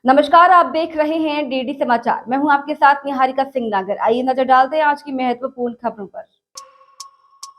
नमस्कार, आप देख रहे हैं डीडी समाचार। मैं हूं आपके साथ निहारिका सिंह नागर। आइए नजर डालते हैं आज की महत्वपूर्ण खबरों पर।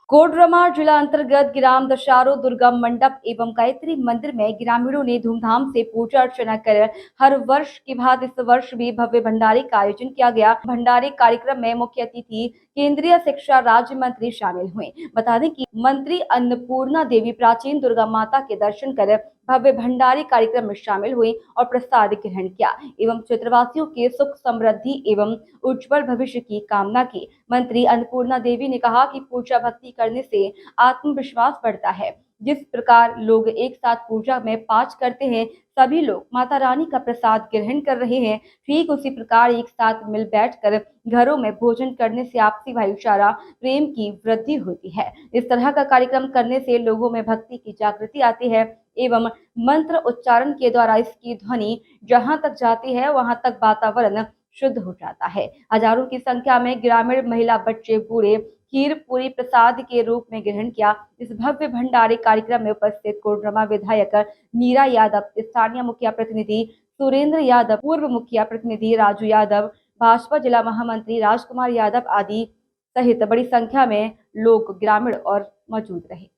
कोडरमा जिला अंतर्गत ग्राम दशारो दुर्गा मंडप एवं गायत्री मंदिर में ग्रामीणों ने धूमधाम से पूजा अर्चना कर हर वर्ष की भांति इस वर्ष भी भव्य भंडारे का आयोजन किया गया। भंडारे कार्यक्रम में मुख्य अतिथि केंद्रीय शिक्षा राज्य मंत्री शामिल हुए। बता दें कि मंत्री अन्नपूर्णा देवी प्राचीन दुर्गा माता के दर्शन कर भव्य भंडारी कार्यक्रम में शामिल हुई और प्रसाद ग्रहण किया एवं क्षेत्रवासियों के सुख समृद्धि एवं उज्जवल भविष्य की कामना की। मंत्री अन्नपूर्णा देवी ने कहा कि पूजा भक्ति करने से आत्मविश्वास बढ़ता है। जिस प्रकार लोग एक साथ पूजा में पाठ करते हैं, सभी लोग माता रानी का प्रसाद ग्रहण कर रहे हैं, ठीक उसी प्रकार एक साथ मिल बैठकर घरों में भोजन करने से आपसी भाईचारा प्रेम की वृद्धि होती है। इस तरह का कार्यक्रम करने से लोगों में भक्ति की जागृति आती है एवं मंत्र उच्चारण के द्वारा इसकी ध्वनि जहां तक जाती है वहां तक वातावरण शुद्ध हो जाता है। हजारों की संख्या में ग्रामीण महिला, बच्चे, बूढ़े खीर पूरी प्रसाद के रूप में ग्रहण किया। इस भव्य भंडारे कार्यक्रम में उपस्थित कोडरमा विधायक मीरा यादव, स्थानीय मुखिया प्रतिनिधि सुरेंद्र यादव, पूर्व मुखिया प्रतिनिधि राजू यादव, भाजपा जिला महामंत्री राजकुमार यादव आदि सहित बड़ी संख्या में लोग ग्रामीण और मौजूद रहे।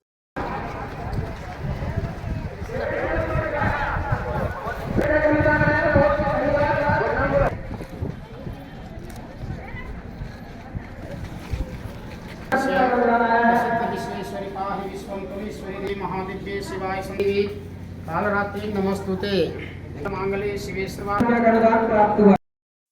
विश्वेश्वरी पाहि विश्वं कवीश्वरी महादिव्ये शिवाय संदेवी कालरात्रि नमस्तुते मांगल्ये शिवे सर्वार्थ।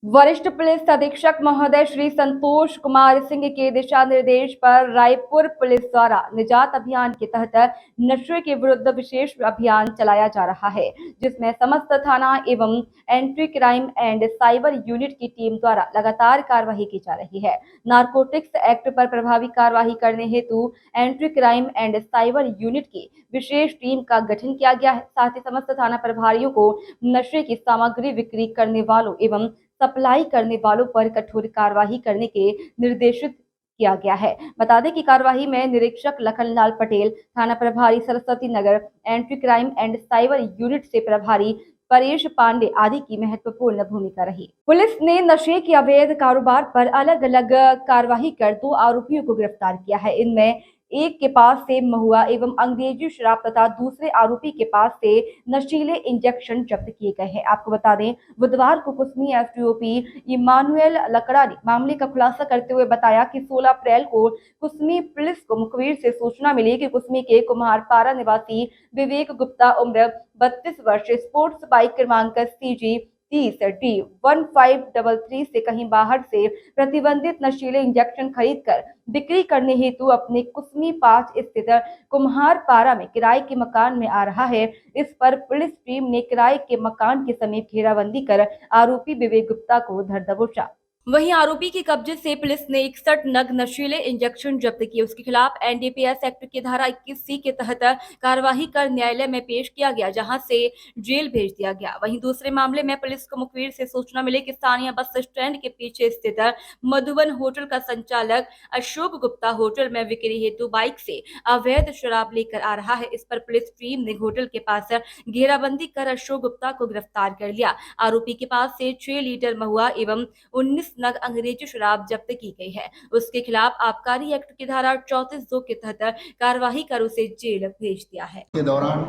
वरिष्ठ पुलिस अधीक्षक महोदय श्री संतोष कुमार सिंह के दिशा निर्देश पर रायपुर पुलिस द्वारा निजात अभियान के तहत नशे के विरुद्ध विशेष अभियान चलाया जा रहा है, जिसमें समस्त थाना एवं anti crime and cyber unit की टीम द्वारा लगातार कार्रवाई की जा रही है। नारकोटिक्स एक्ट पर प्रभावी कार्रवाई करने हेतु anti crime and cyber unit की विशेष टीम का गठन किया गया है। साथ ही समस्त थाना प्रभारियों को नशे की सामग्री बिक्री करने वालों एवं सप्लाई करने वालों पर कठोर कार्रवाई करने के निर्देशित किया गया है। बता दें कि कार्रवाई में निरीक्षक लखनलाल पटेल, थाना प्रभारी Saraswati Nagar, anti crime and cyber unit से प्रभारी परेश पांडे आदि की महत्वपूर्ण भूमिका रही। पुलिस ने नशे के अवैध कारोबार पर अलग अलग कार्रवाई कर 2 आरोपियों को गिरफ्तार किया है। इनमें एक के पास से महुआ एवं अंग्रेजी शराब तथा दूसरे आरोपी के पास से नशीले इंजेक्शन जब्त किए गए हैं। आपको बता दें, बुधवार को कुसमी एसडीओपी इमानुएल लकड़ा ने मामले का खुलासा करते हुए बताया कि 16 अप्रैल को कुसमी पुलिस को मुखबिर से सूचना मिली कि कुसमी के कुम्हारपारा निवासी विवेक गुप्ता उम्र 32 वर्ष स्पोर्ट्स बाइक क्रमांक CG 30D1533 से कहीं बाहर से प्रतिबंधित नशीले इंजेक्शन खरीदकर बिक्री करने हेतु अपने कुसमी 5 स्थित कुम्हारपारा में किराए के मकान में आ रहा है। इस पर पुलिस टीम ने किराए के मकान के समीप घेराबंदी कर आरोपी विवेक गुप्ता को धर दबोचा। वहीं आरोपी के कब्जे से पुलिस ने 61 नग नशीले इंजेक्शन जब्त किए। उसके खिलाफ NDPS एक्ट की धारा 21C के तहत कार्यवाही कर न्यायालय में पेश किया गया, जहां से जेल भेज दिया गया। वहीं दूसरे मामले में पुलिस को मुखबिर से सूचना मिली कि स्थानीय बस स्टैंड के पीछे स्थित मधुबन होटल का संचालक अशोक गुप्ता होटल में बिक्री हेतु बाइक से अवैध शराब लेकर आ रहा है। इस पर पुलिस टीम ने होटल के पास घेराबंदी कर अशोक गुप्ता को गिरफ्तार कर लिया। आरोपी के पास से 6 लीटर महुआ एवं 19 नग अंग्रेजी शराब जब्त की गई है। उसके खिलाफ आबकारी एक्ट की धारा 34(2) के तहत कार्रवाई कर उसे जेल भेज दिया है। के दौरान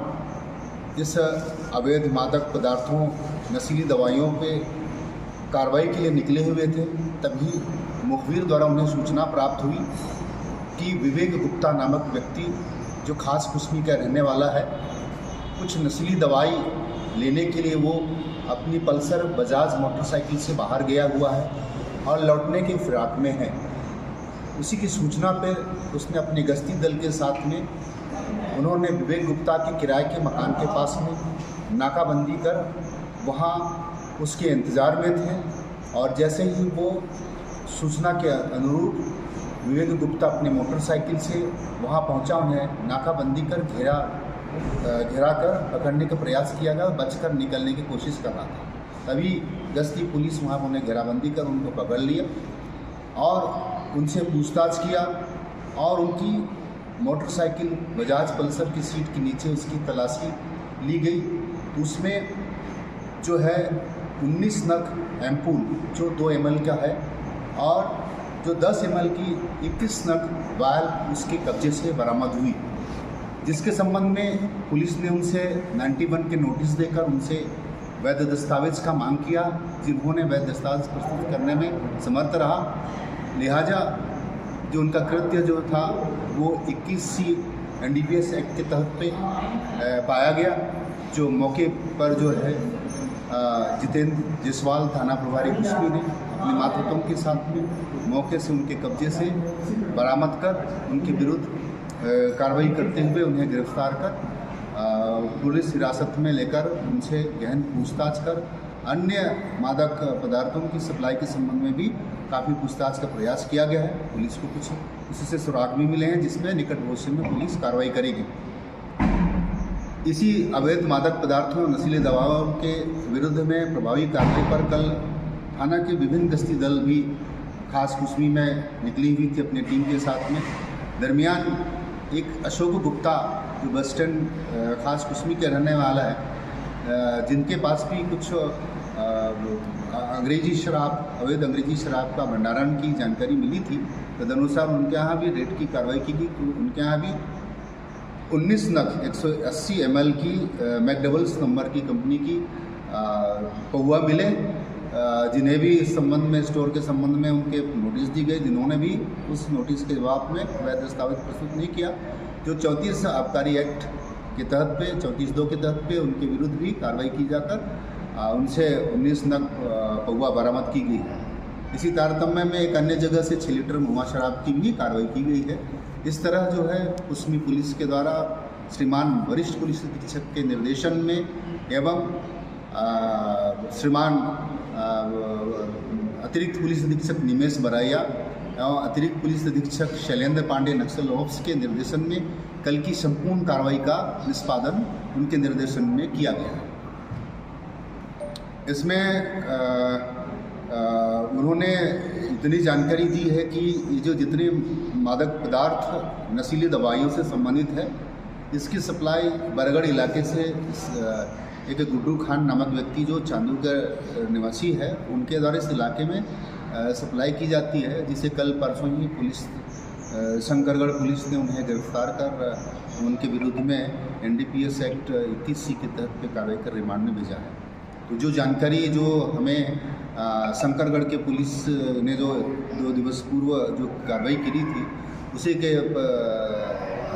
इस अवैध मादक पदार्थों, नशीली दवाइयों पे कार्रवाई के लिए निकले हुए थे, तभी मुखबिर द्वारा उन्हें सूचना प्राप्त हुई कि विवेक गुप्ता नामक व्यक्ति जो खास कुसमी का रहने वाला है, कुछ नशीली दवाई लेने के लिए वो अपनी पल्सर बजाज मोटरसाइकिल से बाहर गया हुआ है और लौटने के फिराक में है। उसी की सूचना पर उसने अपने गश्ती दल के साथ में उन्होंने विवेक गुप्ता के किराए के मकान के पास में नाकाबंदी कर वहाँ उसके इंतज़ार में थे और जैसे ही वो सूचना के अनुरूप विवेक गुप्ता अपने मोटरसाइकिल से वहाँ पहुँचा, उन्हें नाकाबंदी कर घेरा कर पकड़ने का प्रयास किया गया और बचकर निकलने की कोशिश कर रहा था। तभी गश्ती पुलिस वहाँ उन्हें घेराबंदी कर उनको पकड़ लिया और उनसे पूछताछ किया और उनकी मोटरसाइकिल बजाज पल्सर की सीट के नीचे उसकी तलाशी ली गई। उसमें जो है 19 नग एम्पूल जो 2 ml का है और जो 10 ml की 21 नग वायल उसके कब्जे से बरामद हुई, जिसके संबंध में पुलिस ने उनसे 91 के नोटिस देकर उनसे वैध दस्तावेज का मांग किया, जिन्होंने वैध दस्तावेज प्रस्तुत करने में समर्थ रहा। लिहाजा जो उनका कृत्य जो था वो 21C NDPS एक्ट के तहत पे पाया गया, जो मौके पर जो है जितेंद्र जायसवाल थाना प्रभारी कुश्मी ने अपने मातहतों के साथ में मौके से उनके कब्जे से बरामद कर उनके विरुद्ध कार्रवाई करते हुए उन्हें गिरफ्तार कर पुलिस हिरासत में लेकर उनसे गहन पूछताछ कर अन्य मादक पदार्थों की सप्लाई के संबंध में भी काफ़ी पूछताछ का प्रयास किया गया है। पुलिस को कुछ इससे सुराग भी मिले हैं, जिसमें निकट भविष्य में पुलिस कार्रवाई करेगी। इसी अवैध मादक पदार्थों और नशीली दवाओं के विरुद्ध में प्रभावी कार्रवाई पर कल थाना के विभिन्न गश्ती दल भी खास कुश्मी में निकली हुई थी अपनी टीम के साथ में। दरमियान एक अशोक गुप्ता जो बस स्टैंड खास कुश्मी के रहने वाला है, जिनके पास भी कुछ अवैध अंग्रेजी शराब का भंडारण की जानकारी मिली थी, तदनुसार उनके यहाँ भी रेड की कार्रवाई की गई। तो उनके यहाँ भी 19 नग 180 ml की मैकडबल्स नंबर की कंपनी की पौवा मिले, जिन्हें भी इस संबंध में स्टोर के संबंध में उनके नोटिस दी गई, जिन्होंने भी उस नोटिस के जवाब में वैध दस्तावेज प्रस्तुत नहीं किया। जो 34 आबकारी एक्ट के तहत पे 34(2) के तहत पे उनके विरुद्ध भी कार्रवाई की जाकर उनसे 19 नग पौवा बरामद की गई है। इसी तारतम्य में एक अन्य जगह से 6 लीटर महुआ शराब की भी कार्रवाई की गई है। इस तरह जो है कुश्मी पुलिस के द्वारा श्रीमान वरिष्ठ पुलिस अधीक्षक के निर्देशन में एवं श्रीमान अतिरिक्त पुलिस अधीक्षक निमेश बराइया एवं अतिरिक्त पुलिस अधीक्षक शैलेंद्र पांडे नक्सल ऑप्स के निर्देशन में कल की संपूर्ण कार्रवाई का निष्पादन उनके निर्देशन में किया गया है। इसमें उन्होंने इतनी जानकारी दी है कि ये जो जितने मादक पदार्थ नशीली दवाइयों से संबंधित है, इसकी सप्लाई बरगढ़ इलाके से एक गुड्डू खान नामक व्यक्ति जो चांदू का निवासी है, उनके द्वारा इस इलाके में सप्लाई की जाती है, जिसे कल परसों ही पुलिस शंकरगढ़ पुलिस ने उन्हें गिरफ्तार कर उनके विरुद्ध में NDPS एक्ट 21C के तहत पे कार्रवाई कर रिमांड में भेजा है। तो जो जानकारी जो हमें शंकरगढ़ के पुलिस ने जो 2 दिवस पूर्व जो कार्रवाई की थी, उसी के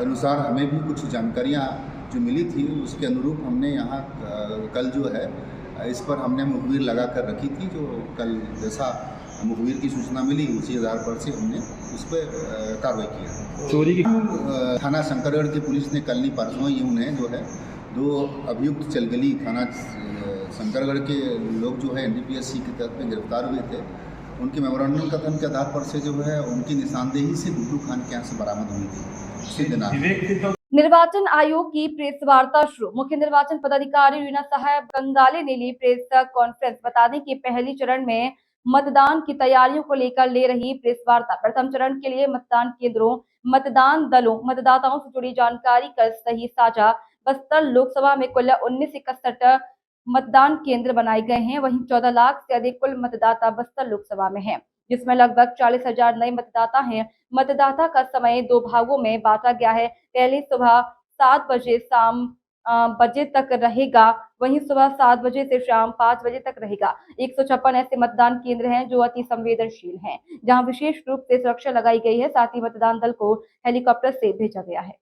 अनुसार हमें भी कुछ जानकारियाँ जो मिली थी, उसके अनुरूप हमने यहाँ कल जो है इस पर हमने मुखबिर लगा कर रखी थी। जो कल जैसा मुखबिर की सूचना मिली उसी आधार पर से हमने उस पर कार्रवाई की। चोरी की थाना शंकरगढ़ की पुलिस ने कल नहीं परसों ही उन्हें जो है 2 अभियुक्त चलगली थाना शंकरगढ़ के लोग जो है NDPSC के तहत में गिरफ्तार हुए थे, उनके मेमोरेंडम कथन के आधार पर से जो है उनकी निशानदेही से गुड्डू खान के यहाँ से बरामद हुई थी। निर्वाचन आयोग की प्रेस वार्ता शुरू। मुख्य निर्वाचन पदाधिकारी रीना साहब कंगाले ने ली प्रेस कॉन्फ्रेंस। बता दें कि पहली चरण में मतदान की तैयारियों को लेकर ले रही प्रेस वार्ता। प्रथम चरण के लिए मतदान केंद्रों, मतदान दलों, मतदाताओं से जुड़ी जानकारी कर सही साझा। बस्तर लोकसभा में कुल 1961 मतदान केंद्र बनाए गए हैं। वहीं 14 लाख से अधिक कुल मतदाता बस्तर लोकसभा में हैं, जिसमें लगभग 40,000 नए मतदाता हैं। मतदाता का समय 2 भागों में बांटा गया है। पहले सुबह 7 बजे शाम बजे तक रहेगा, वहीं सुबह 7 बजे से शाम 5 बजे तक रहेगा। 156 ऐसे मतदान केंद्र हैं जो अति संवेदनशील हैं, जहां विशेष रूप से सुरक्षा लगाई गई है। साथ ही मतदान दल को हेलीकॉप्टर से भेजा गया है।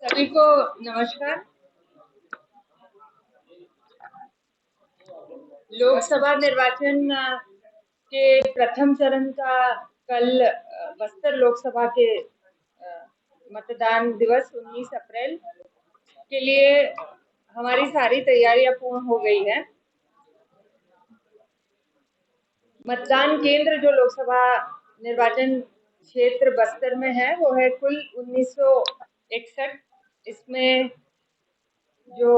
सभी को नमस्कार। लोकसभा निर्वाचन के प्रथम चरण का कल बस्तर लोकसभा के मतदान दिवस 19 अप्रैल के लिए हमारी सारी तैयारियां पूर्ण हो गई है। मतदान केंद्र जो लोकसभा निर्वाचन क्षेत्र बस्तर में है वो है कुल 1961। इसमें जो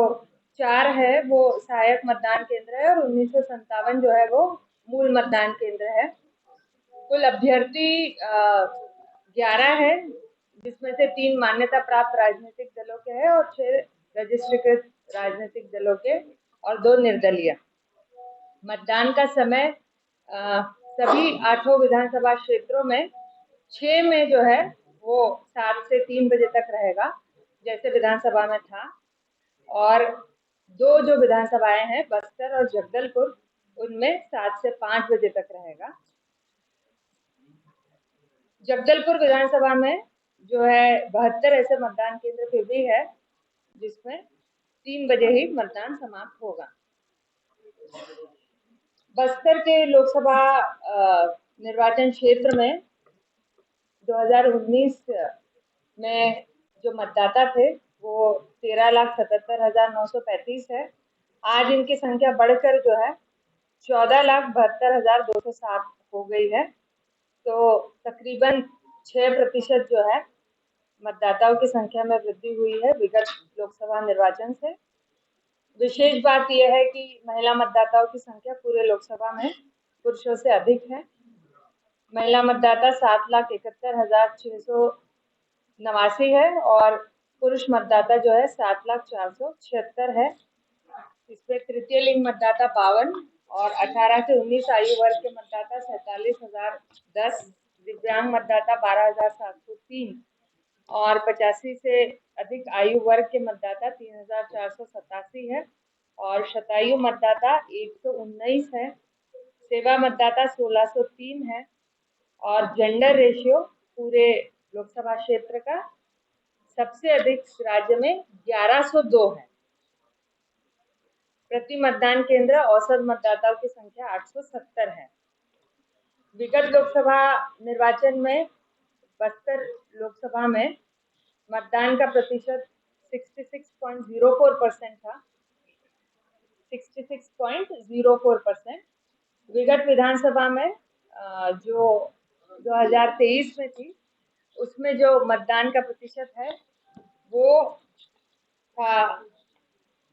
4 है वो सहायक मतदान केंद्र है और 1957 जो है वो मूल मतदान केंद्र है। कुल अभ्यर्थी 11 है, जिसमें से 3 मान्यता प्राप्त राजनीतिक दलों के हैं और 6 रजिस्ट्रीकृत राजनीतिक दलों के और 2 निर्दलीय। मतदान का समय सभी 8 विधानसभा क्षेत्रों में 6 में जो है वो 7 से 3 बजे तक रहेगा, जैसे विधानसभा में था। और 2 जो विधानसभाएं हैं, बस्तर और जगदलपुर, उनमें 7 से 5 बजे तक रहेगा। जगदलपुर विधानसभा में जो है 72 ऐसे मतदान केंद्र फिर भी है, जिसमें 3 बजे ही मतदान समाप्त होगा। बस्तर के लोकसभा निर्वाचन क्षेत्र में 2019 में जो मतदाता थे वो 13,77,935 है। आज इनकी संख्या बढ़कर जो है 14,72,207 हो गई है। तो तकरीबन 6% जो है मतदाताओं की संख्या में वृद्धि हुई है विगत लोकसभा निर्वाचन से। विशेष बात यह है कि महिला मतदाताओं की संख्या पूरे लोकसभा में पुरुषों से अधिक है। महिला मतदाता 7,71,689 है और पुरुष मतदाता जो है 7,476 है। इसमें तृतीय लिंग मतदाता 52 और 18 से 19 आयु वर्ग के मतदाता 47,010, दिव्यांग मतदाता 12,703 और 85 से अधिक आयु वर्ग के मतदाता 3,487 है और शतायु मतदाता 119 है। सेवा मतदाता 1,603 है और जेंडर रेशियो पूरे लोकसभा क्षेत्र का सबसे अधिक राज्य में 1102 है। प्रति मतदान केंद्र औसत मतदाताओं की संख्या 870 है। विगत लोकसभा निर्वाचन में बस्तर लोकसभा में मतदान का प्रतिशत 66.04% था, 66.04%। विगत विधानसभा में जो 2023 में थी, उसमें जो मतदान का प्रतिशत है वो था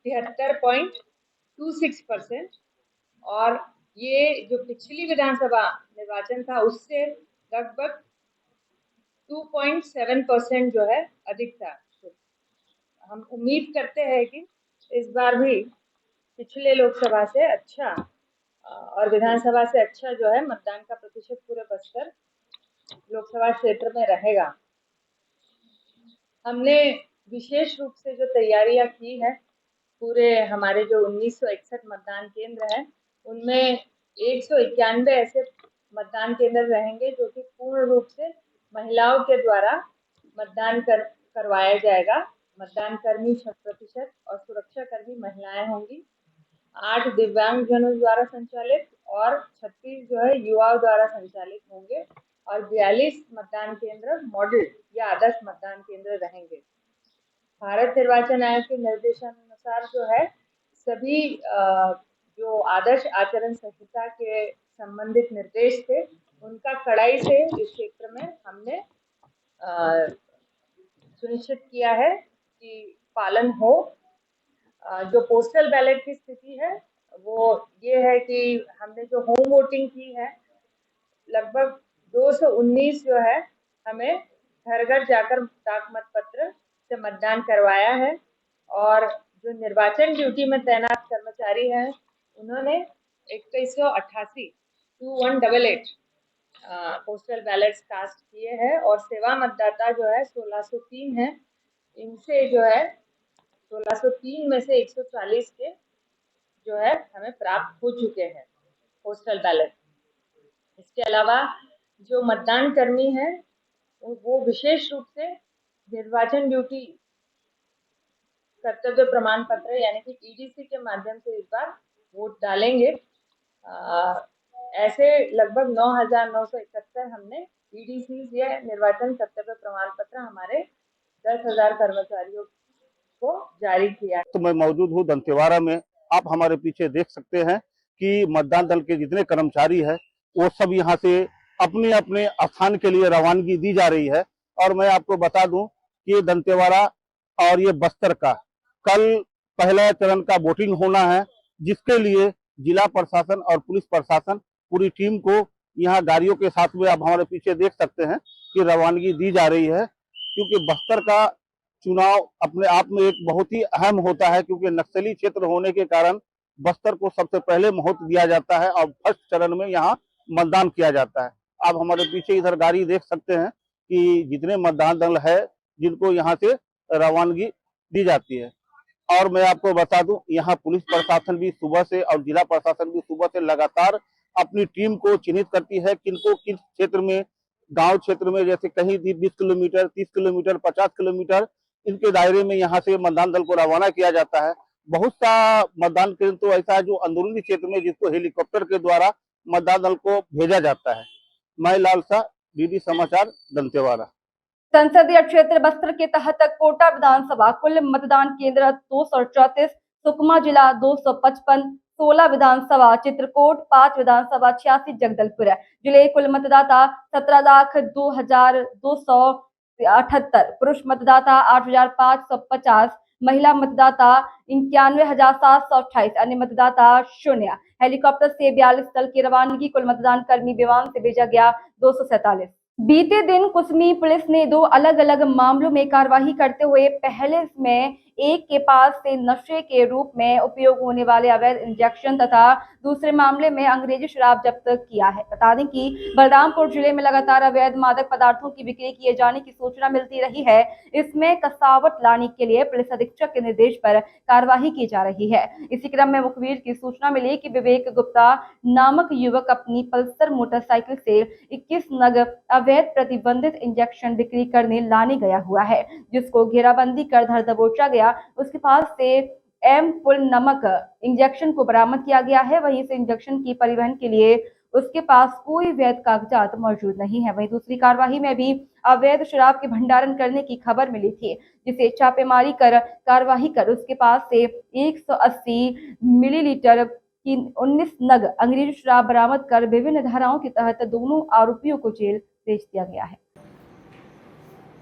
73.26% और ये जो पिछली विधानसभा निर्वाचन था उससे लगभग 2.7% जो है अधिक था। तो हम उम्मीद करते हैं कि इस बार भी पिछले लोकसभा से अच्छा और विधानसभा से अच्छा जो है मतदान का प्रतिशत पूरे बस्तर लोकसभा क्षेत्र में रहेगा। हमने विशेष रूप से जो तैयारियां की है, पूरे हमारे जो 1961 मतदान केंद्र हैं उनमें 191 ऐसे मतदान केंद्र रहेंगे जो कि पूर्ण रूप से महिलाओं के द्वारा मतदान करवाया जाएगा। मतदान कर्मी 100% और सुरक्षा कर्मी महिलाएं होंगी। 8 दिव्यांगजनों द्वारा संचालित और 36 जो है युवाओं द्वारा संचालित होंगे और 42 मतदान केंद्र मॉडल या आदर्श मतदान केंद्र रहेंगे। भारत निर्वाचन आयोग के निर्देशानुसार जो है सभी जो आदर्श आचरण संहिता के संबंधित निर्देश थे उनका कड़ाई से इस क्षेत्र में हमने सुनिश्चित किया है कि पालन हो। जो पोस्टल बैलेट की स्थिति है वो ये है कि हमने जो होम वोटिंग की है लगभग 219 जो है हमें घर घर जाकर डाक मत पत्र से मतदान करवाया है और जो निर्वाचन ड्यूटी में तैनात कर्मचारी हैं उन्होंने 2188 पोस्टल बैलेट्स कास्ट किए हैं और सेवा मतदाता जो है 1603 है। इनसे जो है 1603 में से 140 के जो है हमें प्राप्त हो चुके हैं पोस्टल बैलेट। इसके अलावा जो मतदान कर्मी हैं वो विशेष रूप से निर्वाचन ड्यूटी कर्तव्य प्रमाण पत्र यानी कि ईडीसी के माध्यम से इस बार वोट डालेंगे। ऐसे लगभग 9,971 हमने ईडीसी या निर्वाचन कर्तव्य प्रमाण पत्र हमारे 10,000 कर्मचारियों को जारी किया। तो मैं मौजूद हूँ दंतेवाड़ा में। आप हमारे पीछे देख सकते हैं कि मतदान दल के जितने कर्मचारी हैं वो सब यहाँ से अपने अपने स्थान के लिए रवानगी दी जा रही है। और मैं आपको बता दूं कि ये दंतेवाड़ा और ये बस्तर का कल पहले चरण का वोटिंग होना है, जिसके लिए जिला प्रशासन और पुलिस प्रशासन पूरी टीम को यहाँ गाड़ियों के साथ में आप हमारे पीछे देख सकते हैं कि रवानगी दी जा रही है। क्योंकि बस्तर का चुनाव अपने आप में एक बहुत ही अहम होता है, क्योंकि नक्सली क्षेत्र होने के कारण बस्तर को सबसे पहले महत्व दिया जाता है और फर्स्ट चरण में यहाँ मतदान किया जाता है। आप हमारे पीछे इधर गाड़ी देख सकते हैं कि जितने मतदान दल है जिनको यहाँ से रवानगी दी जाती है। और मैं आपको बता दूं, यहाँ पुलिस प्रशासन भी सुबह से और जिला प्रशासन भी सुबह से लगातार अपनी टीम को चिन्हित करती है किनको किस क्षेत्र में, गांव क्षेत्र में, जैसे कहीं 20 किलोमीटर, 30 किलोमीटर, 50 किलोमीटर, इनके दायरे में यहाँ से मतदान दल को रवाना किया जाता है। बहुत सा मतदान केंद्र तो ऐसा है जो अंदरूनी क्षेत्र में, जिसको हेलीकॉप्टर के द्वारा मतदान दल को भेजा जाता है। मैं लाल शाह, डीडी समाचार, दंतेवाड़ा। संसदीय क्षेत्र बस्तर के तहत कोटा विधानसभा कुल मतदान केंद्र 234, सुकमा जिला 255, 16 विधानसभा चित्रकूट, 5 विधानसभा 86 जगदलपुर जिले। कुल मतदाता 17,02,278, पुरुष मतदाता 8,550, महिला मतदाता 91,728, अन्य मतदाता 0। हेलीकॉप्टर से 42 दल की रवानगी। कुल मतदान कर्मी विमान से भेजा गया 247। बीते दिन कुसमी पुलिस ने 2 अलग अलग मामलों में कार्रवाई करते हुए पहले में एक के पास से नशे के रूप में उपयोग होने वाले अवैध इंजेक्शन तथा दूसरे मामले में अंग्रेजी शराब जब्त किया है। बता दें कि बलरामपुर जिले में लगातार अवैध मादक पदार्थों की बिक्री किए जाने की सूचना मिलती रही है। इसमें कसावट लाने के लिए पुलिस अधीक्षक के निर्देश पर कार्रवाई की जा रही है। इसी क्रम में मुखबिर की सूचना मिली कि विवेक गुप्ता नामक युवक अपनी पल्सर मोटरसाइकिल से 21 नग अवैध प्रतिबंधित इंजेक्शन बिक्री करने लाने गया हुआ है, जिसको घेराबंदी कर धर दबोचा गया। उसके पास से एम पुल नमक इंजेक्शन को बरामद किया गया है। वहीं इस इंजेक्शन की परिवहन के लिए उसके पास कोई वैध कागजात मौजूद नहीं है। वहीं दूसरी कार्रवाई में भी अवैध शराब के भंडारण करने की खबर मिली थी, जिसे छापेमारी कर कार्रवाई कर उसके पास से 180 मिलीलीटर की 19 नग अंग्रेजी शराब बरामद कर विभिन्न धाराओं के तहत दोनों आरोपियों को जेल भेज दिया गया है।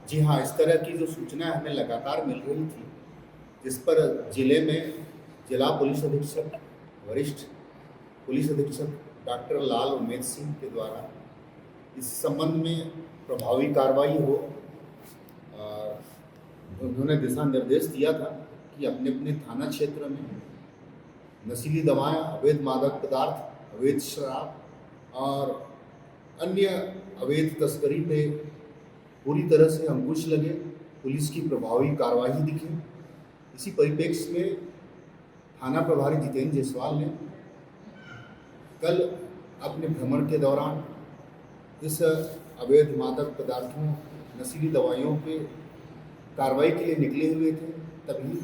जी हाँ, इस तरह की जो सूचना हमें लगातार मिल रही थी, जिस पर जिले में जिला पुलिस अधीक्षक, वरिष्ठ पुलिस अधीक्षक डॉक्टर लाल उमेद सिंह के द्वारा इस संबंध में प्रभावी कार्रवाई हो, उन्होंने दिशा निर्देश दिया था कि अपने अपने थाना क्षेत्र में नशीली दवाएं, अवैध मादक पदार्थ, अवैध शराब और अन्य अवैध तस्करी पे पूरी तरह से अंकुश लगे, पुलिस की प्रभावी कार्रवाई दिखे। इसी परिप्रेक्ष्य में थाना प्रभारी जितेंद्र जायसवाल ने कल अपने भ्रमण के दौरान इस अवैध मादक पदार्थों, नशीली दवाइयों पे कार्रवाई के लिए निकले हुए थे। तभी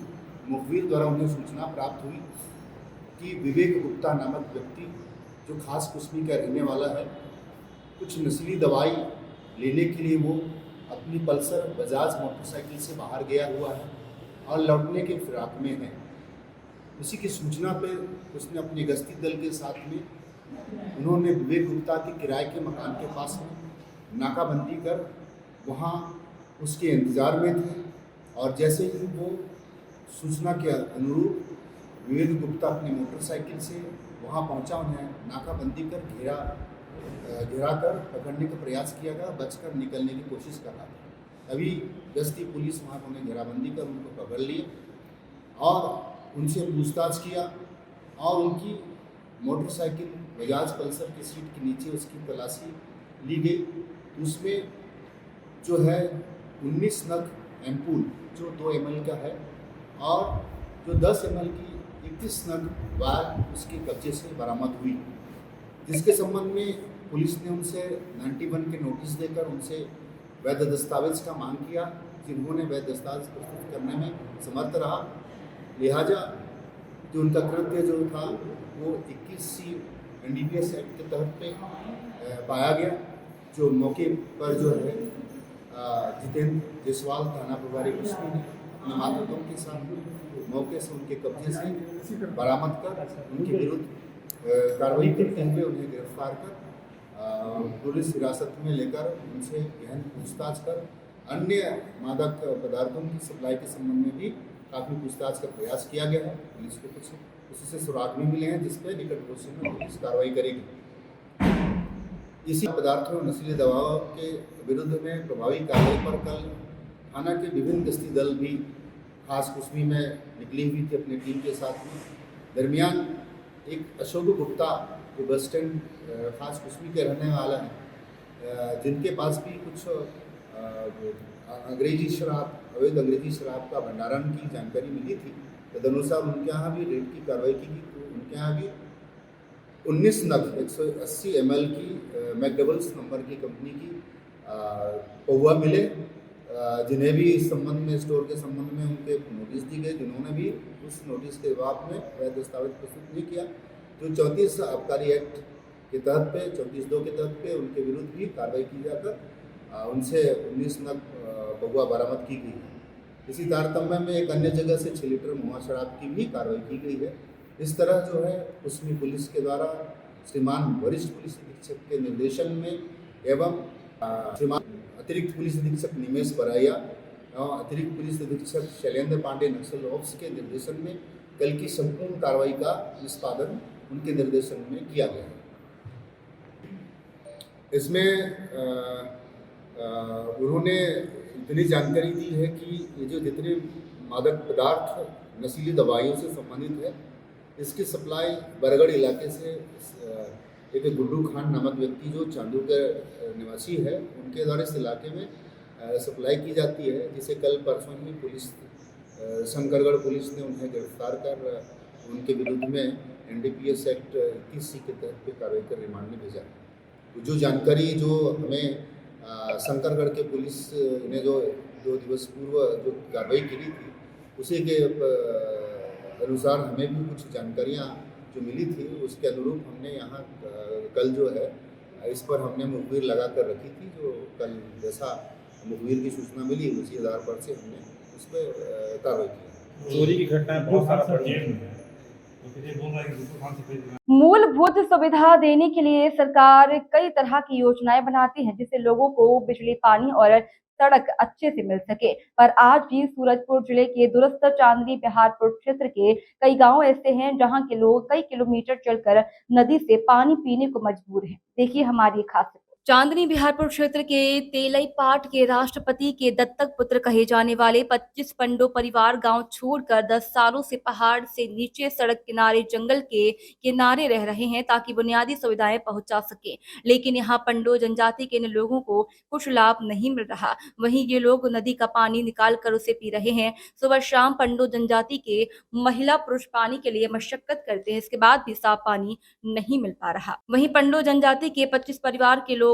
मुखबिर द्वारा उन्हें सूचना प्राप्त हुई कि विवेक गुप्ता नामक व्यक्ति, जो खास कुसमी का रहने वाला है, कुछ नशीली दवाई लेने के लिए वो अपनी पल्सर बजाज मोटरसाइकिल से बाहर गया हुआ है और लौटने के फिराक में है। उसी की सूचना पर उसने अपने गश्ती दल के साथ में उन्होंने विवेक गुप्ता के किराए के मकान के पास में नाकाबंदी कर वहाँ उसके इंतज़ार में थे। और जैसे ही वो सूचना के अनुरूप विवेक गुप्ता अपनी मोटरसाइकिल से वहाँ पहुँचा, उन्हें नाकाबंदी कर घेरा कर पकड़ने का प्रयास किया गया, बचकर निकलने की कोशिश कर रहा था। अभी गश्ती पुलिस वहाँ उन्हें घेराबंदी कर उनको पकड़ लिया और उनसे पूछताछ किया और उनकी मोटरसाइकिल बजाज पल्सर की सीट के नीचे उसकी तलाशी ली गई। उसमें जो है 19 नग एम्पूल जो 2 ml का है और जो 10 ml की 21 नग वायर उसके कब्जे से बरामद हुई, जिसके संबंध में पुलिस ने उनसे 91 के नोटिस देकर उनसे वैध दस्तावेज का मांग किया, जिन्होंने वैध दस्तावेज प्रस्तुत करने में समर्थ रहा। लिहाजा जो उनका कृत्य जो था वो 21C NDPS एक्ट के तहत पे पाया गया। जो मौके पर जो है जितेंद्र जायसवाल थाना प्रभारी कुसमी ने अपने मातहतों के साथ मौके से उनके कब्जे से बरामद कर उनके विरुद्ध कार्रवाई करते हुए उन्हें गिरफ्तार कर पुलिस हिरासत में लेकर उनसे गहन पूछताछ कर अन्य मादक पदार्थों की सप्लाई के संबंध में भी काफ़ी पूछताछ का प्रयास किया गया है। पुलिस को कुछ उससे सुराग भी मिले हैं, जिस पर निकट भविष्य में पुलिस कार्रवाई करेगी। इसी पदार्थों और नशीली दवाओं के विरुद्ध में प्रभावी कार्रवाई पर कल थाना के विभिन्न गश्ती दल भी खास कुसमी में निकली हुई थी अपनी टीम के साथ में। दरमियान एक अशोक गुप्ता जो बस स्टैंड खास कुश्मी के रहने वाला है, जिनके पास भी कुछ अवैध अंग्रेजी शराब का भंडारण की जानकारी मिली थी। तदनुसार उनके यहाँ भी रेड की कार्रवाई की गई। तो उनके यहाँ भी 19 नग 180 ml की मैकडबल्स नंबर की कंपनी की पौवा मिले, जिन्हें भी इस संबंध में स्टोर के संबंध में उनके नोटिस दी गई, जिन्होंने भी उस नोटिस के जवाब में वह दस्तावेज प्रस्तुत नहीं किया। जो 34 आबकारी एक्ट के तहत पे 34(2) के तहत पे उनके विरुद्ध भी कार्रवाई की जाकर उनसे 19 नग पौवा बरामद की गई है। इसी तारतम्य में एक अन्य जगह से 6 लीटर मुआ शराब की भी कार्रवाई की गई है। इस तरह जो है उसमें पुलिस के द्वारा श्रीमान वरिष्ठ पुलिस अधीक्षक के निर्देशन में एवं श्रीमान अतिरिक्त पुलिस अधीक्षक निमेश बराइया एवं अतिरिक्त पुलिस अधीक्षक शैलेंद्र पांडे नक्सल ऑप्स के निर्देशन में कल की संपूर्ण कार्रवाई का निष्पादन उनके निर्देशन में किया गया है। इसमें उन्होंने इतनी जानकारी दी है कि ये जो जितने मादक पदार्थ नशीली दवाइयों से संबंधित है, इसकी सप्लाई बरगढ़ इलाके से एक गुड्डू खान नामक व्यक्ति जो चांदू के निवासी है, उनके द्वारा इस इलाके में सप्लाई की जाती है, जिसे कल परसों ही पुलिस शंकरगढ़ पुलिस ने उन्हें गिरफ्तार कर उनके विरुद्ध में NDPS एक्ट 21C के तहत पे कार्रवाई कर रिमांड में भेजा। तो जो जानकारी जो हमें शंकरगढ़ के पुलिस ने जो 2 दिवस पूर्व जो कार्रवाई की थी, उसी के अनुसार हमें भी कुछ जानकारियाँ जो मिली थी, उसके अनुरूप हमने यहाँ कल जो है इस पर हमने मुखबिर लगा कर रखी थी। जो कल जैसा मुखबिर की सूचना मिली उसी आधार पर से हमने उस पर कार्रवाई की। चोरी की घटनाएं बहुत सारा बढ़ गई है। मूलभूत सुविधा देने के लिए सरकार कई तरह की योजनाएं बनाती है, जिससे लोगों को बिजली, पानी और सड़क अच्छे से मिल सके। पर आज भी सूरजपुर जिले के दूरस्थ चांदनी बिहारपुर क्षेत्र के कई गांव ऐसे हैं जहां के लोग कई किलोमीटर चलकर नदी से पानी पीने को मजबूर हैं। देखिए हमारी खास रिपोर्ट। चांदनी बिहारपुर क्षेत्र के तेलई पाट के राष्ट्रपति के दत्तक पुत्र कहे जाने वाले 25 पंडो परिवार गांव छोड़कर 10 सालों से पहाड़ से नीचे सड़क किनारे जंगल के किनारे रह रहे हैं, ताकि बुनियादी सुविधाएं पहुंचा सके। लेकिन यहाँ पंडो जनजाति के इन लोगों को कुछ लाभ नहीं मिल रहा। वहीं ये लोग नदी का पानी निकाल कर उसे पी रहे हैं। सुबह शाम पंडो जनजाति के महिला पुरुष पानी के लिए मशक्कत करते हैं, इसके बाद भी साफ पानी नहीं मिल पा रहा। वहीं पंडो जनजाति के 25 परिवार के लोग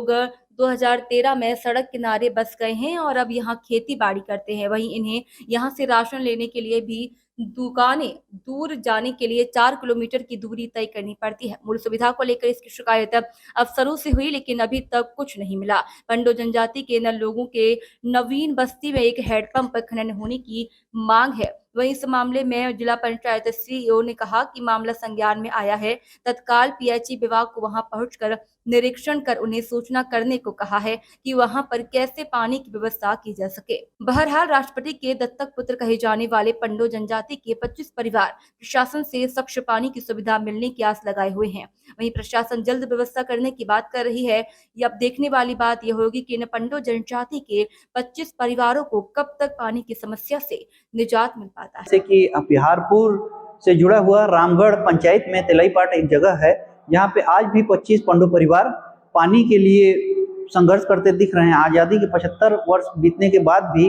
2013 में सड़क किनारे बस गए हैं और अब यहाँ खेती बाड़ी करते हैं। वहीं इन्हें यहाँ से राशन लेने के लिए भी दुकानें दूर जाने के लिए 4 किलोमीटर की दूरी तय करनी पड़ती है। मूल सुविधा को लेकर इसकी शिकायत अफसरों से हुई, लेकिन अभी तक कुछ नहीं मिला। पंडो जनजाति के इन लोगों के नवीन बस्ती में एक हैंडपंप खनन होने की मांग है। वहीं इस मामले में जिला पंचायत CEO ने कहा कि मामला संज्ञान में आया है। तत्काल PHE विभाग को वहां पहुंचकर निरीक्षण कर उन्हें सूचना करने को कहा है कि वहां पर कैसे पानी की व्यवस्था की जा सके। बहरहाल राष्ट्रपति के दत्तक पुत्र कहे जाने वाले पंडो जनजाति के 25 परिवार प्रशासन से स्वच्छ पानी की सुविधा मिलने की आस लगाए हुए हैं। वहीं प्रशासन जल्द व्यवस्था करने की बात कर रही है। अब देखने वाली बात यह होगी कि इन पंडो जनजाति के 25 परिवारों को कब तक पानी की समस्या से निजात मिल पाता है। जैसे कि बिहारपुर से जुड़ा हुआ रामगढ़ पंचायत में तेलईपाट एक जगह है, जहाँ पे आज भी 25 पंडो परिवार पानी के लिए संघर्ष करते दिख रहे हैं। आज़ादी के 75 वर्ष बीतने के बाद भी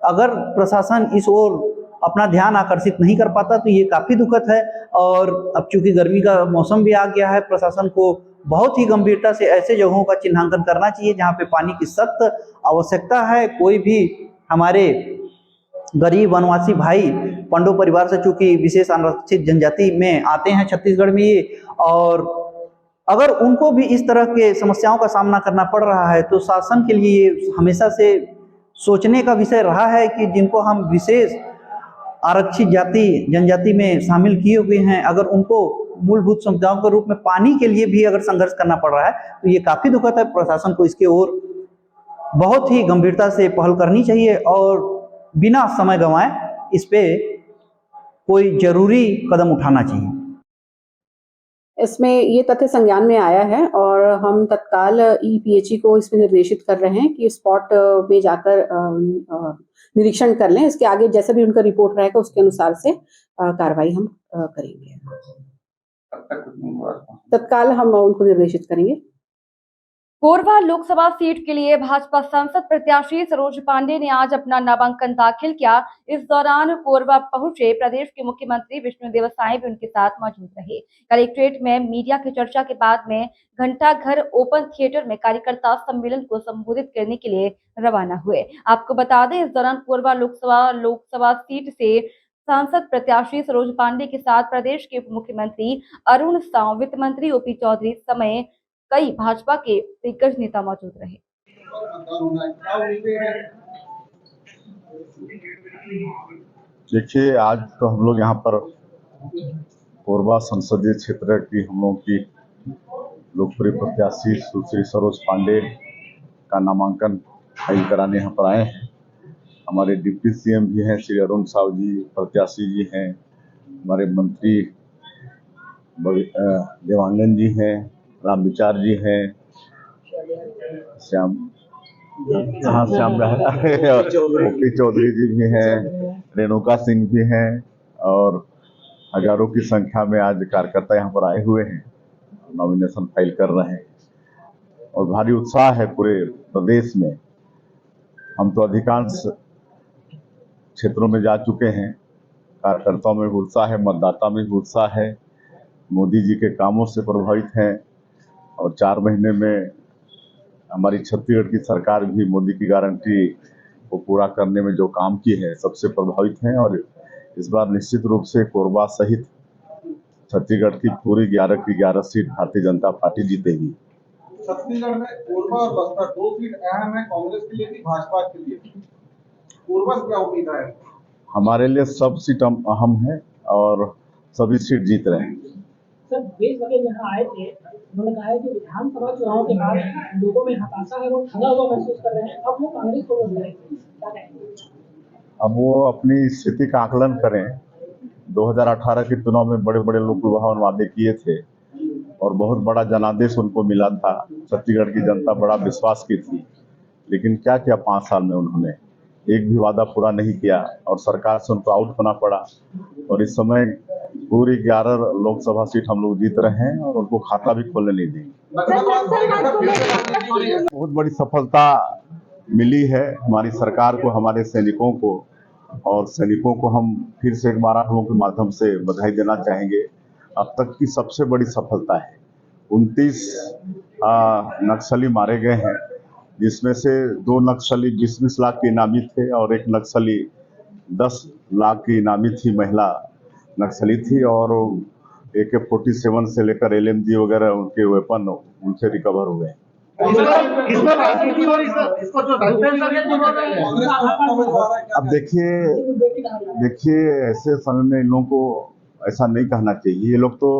अगर प्रशासन इस ओर अपना ध्यान आकर्षित नहीं कर पाता तो ये काफ़ी दुखद है। और अब चूंकि गर्मी का मौसम भी आ गया है, प्रशासन को बहुत ही गंभीरता से ऐसे जगहों का चिन्हांकन करना चाहिए जहाँ पे पानी की सख्त आवश्यकता है। कोई भी हमारे गरीब वनवासी भाई पंडो परिवार से चूंकि विशेष आरक्षित जनजाति में आते हैं छत्तीसगढ़ में ये, और अगर उनको भी इस तरह के समस्याओं का सामना करना पड़ रहा है तो शासन के लिए ये हमेशा से सोचने का विषय रहा है कि जिनको हम विशेष आरक्षित जनजाति में शामिल किए हुए हैं, अगर उनको मूलभूत सुविधाओं के रूप में पानी के लिए भी अगर संघर्ष करना पड़ रहा है तो ये काफ़ी दुखद है। प्रशासन को इसके ओर बहुत ही गंभीरता से पहल करनी चाहिए और बिना समय गंवाए इस पे कोई जरूरी कदम उठाना चाहिए। इसमें ये तथ्य संज्ञान में आया है और हम तत्काल EPHE को इसमें निर्देशित कर रहे हैं कि स्पॉट में जाकर निरीक्षण कर लें। इसके आगे जैसे भी उनका रिपोर्ट रहेगा उसके अनुसार से कार्रवाई हम करेंगे। कब तक कुछ नहीं हुआ? तत्काल हम उनको निर्देशित करेंगे। कोरबा लोकसभा सीट के लिए भाजपा सांसद प्रत्याशी सरोज पांडे ने आज अपना नामांकन दाखिल किया। इस दौरान कोरबा पहुंचे प्रदेश के मुख्यमंत्री विष्णुदेव साय भी उनके साथ मौजूद रहे। कलेक्ट्रेट में मीडिया की चर्चा के बाद में घंटाघर ओपन थिएटर में कार्यकर्ता सम्मेलन को संबोधित करने के लिए रवाना हुए। आपको बता दें, इस दौरान कोरबा लोकसभा सीट से सांसद प्रत्याशी सरोज पांडे के साथ प्रदेश के उप मुख्यमंत्री अरुण साव, वित्त मंत्री ओपी चौधरी समेत कई भाजपा के दिग्गज नेता मौजूद रहे। देखिए, आज तो हम लोग यहाँ पर कोरबा संसदीय क्षेत्र की हम लोग की लोकप्रिय प्रत्याशी सुश्री सरोज पांडे का नामांकन फाइल कराने यहाँ पर आए हैं। हमारे डिप्टी सीएम भी हैं श्री अरुण साव जी, प्रत्याशी जी हैं, हमारे मंत्री देवांगन जी हैं, राम विचार जी हैं, श्याम ओपी चौधरी जी भी हैं, रेणुका सिंह भी हैं और हजारों की संख्या में आज कार्यकर्ता यहाँ पर आए हुए हैं, नॉमिनेशन फाइल कर रहे हैं और भारी उत्साह है पूरे प्रदेश में। हम तो अधिकांश क्षेत्रों में जा चुके हैं, कार्यकर्ताओं में भी उत्साह है, मतदाता में भी उत्साह है, मोदी जी के कामों से प्रभावित हैं और 4 महीने में हमारी छत्तीसगढ़ की सरकार भी मोदी की गारंटी को पूरा करने में जो काम की है सबसे प्रभावित हैं और इस बार निश्चित रूप से कोरबा सहित छत्तीसगढ़ की पूरी 11 की 11 सीट भारतीय जनता पार्टी जीतेगी। छत्तीसगढ़ में कोरबा और बस्तर 2 सीट अहम है, कांग्रेस के लिए भी भाजपा के लिए भी। कोरबा से क्या उम्मीद है? हमारे लिए सब सीट अहम है और सभी सीट जीत रहे हैं। सर, देश वकील यहाँ आए थे, उन्होंने कहा है कि विधानसभा चुनाव के बाद लोगों में हताशा है, वो ठगा हुआ महसूस कर रहे हैं, अब वो कांग्रेस को वोट करेंगे, क्या कहेंगे? अब वो अपनी स्थिति का आकलन करें। 2018 के चुनाव में बड़े बड़े लोक लुभावन वादे किए थे और बहुत बड़ा जनादेश उनको मिला था, छत्तीसगढ़ की जनता बड़ा विश्वास की थी, लेकिन क्या किया 5 साल में उन्होंने एक भी वादा पूरा नहीं किया और सरकार से उनको आउट होना पड़ा और इस समय पूरी 11 लोकसभा सीट हम लोग जीत रहे हैं और उनको खाता भी खोलने नहीं देंगे। बहुत बड़ी सफलता मिली है हमारी सरकार को, हमारे सैनिकों को, और सैनिकों को हम फिर से एक बार आप लोगों के माध्यम से बधाई देना चाहेंगे। अब तक की सबसे बड़ी सफलता है। 29 नक्सली मारे गए हैं, जिसमें से 2 नक्सली 20-20 लाख के इनामी थे और एक नक्सली 10 लाख की इनामी थी, महिला नक्सली थी और AK-47 से लेकर LMG वगैरह उनके वेपन उनसे रिकवर हुए। अब देखिए ऐसे समय में इन लोगों को ऐसा नहीं कहना चाहिए। ये लोग तो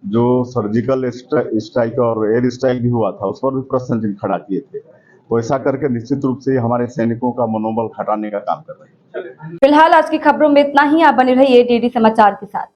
जो सर्जिकल स्ट्राइक और एयर स्ट्राइक भी हुआ था उस पर भी प्रश्न चिन्ह खड़ा किए थे, तो ऐसा करके निश्चित रूप से हमारे सैनिकों का मनोबल घटाने का काम कर रहे हैं। फिलहाल आज की खबरों में इतना ही। आप बने रहिए DD समाचार के साथ।